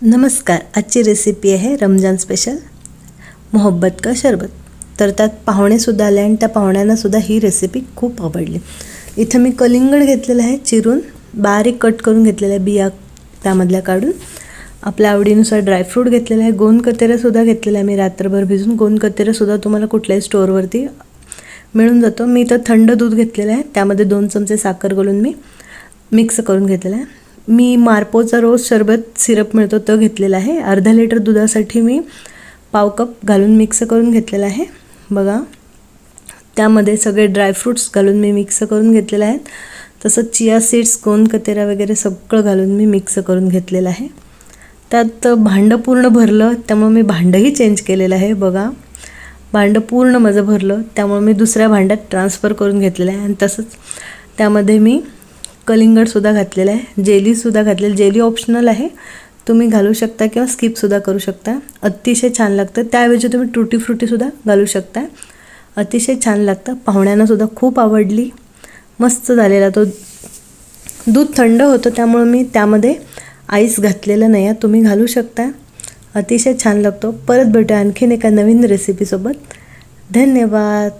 नमस्कार. आजची रेसिपी आहे रमजान स्पेशल मोहब्बत का शरबत. तर त्यात पाहुणेसुद्धा आले आणि त्या पाहुण्यांनासुद्धा ही रेसिपी खूप आवडली. इथं मी कलिंगड घेतलेलं आहे, चिरून बारीक कट करून घेतलेलं आहे, बिया त्यामधल्या काढून. आपल्या आवडीनुसार ड्रायफ्रूट घेतलेलं आहे. गोंद कतेरंसुद्धा घेतलेलं आहे मी रात्रभर भिजून. गोंद कतेरंसुद्धा तुम्हाला कुठल्याही स्टोअरवरती मिळून जातो. मी इथं थंड दूध घेतलेलं आहे, त्यामध्ये 2 चमचे साखर घालून मी मिक्स करून घेतलेलं आहे. मी मार्पोचा रोज शरबत सिरप मिळतो तो घेतलेला आहे. अर्धा लिटर दुधासाठी मी पाव कप घालून मिक्स करून घेतलेला आहे. बघा, त्यामध्ये सगळे ड्रायफ्रूट्स घालून मी मिक्स करून घेतलेले आहेत. तसंच चिया सीड्स, गोंद कतेरा वगैरे सगळं घालून मी मिक्स करून घेतलेलं आहे. त्यात भांडं पूर्ण भरलं, त्यामुळे मी भांडंही चेंज केलेलं आहे. बघा, भांडं पूर्ण माझं भरलं, त्यामुळे मी दुसऱ्या भांड्यात ट्रान्सफर करून घेतलेलं आहे. आणि तसंच त्यामध्ये मी कलिंगडसुद्धा घातलेलं आहे, जेलीसुद्धा घातलेलं. जेली ऑप्शनल आहे, तुम्ही घालू शकता किंवा स्किपसुद्धा करू शकता. अतिशय छान लागतं. त्याऐवजी तुम्ही टूटी फ्रुटीसुद्धा घालू शकता. अतिशय छान लागतं. पाहुण्यांनासुद्धा खूप आवडली. मस्त झालेला तो. दूध थंड होतं, त्यामुळे मी त्यामध्ये आईस घातलेलं नाही आहे, तुम्ही घालू शकता. अतिशय छान लागतो. परत भेटूया आणखीन एका नवीन रेसिपीसोबत. धन्यवाद.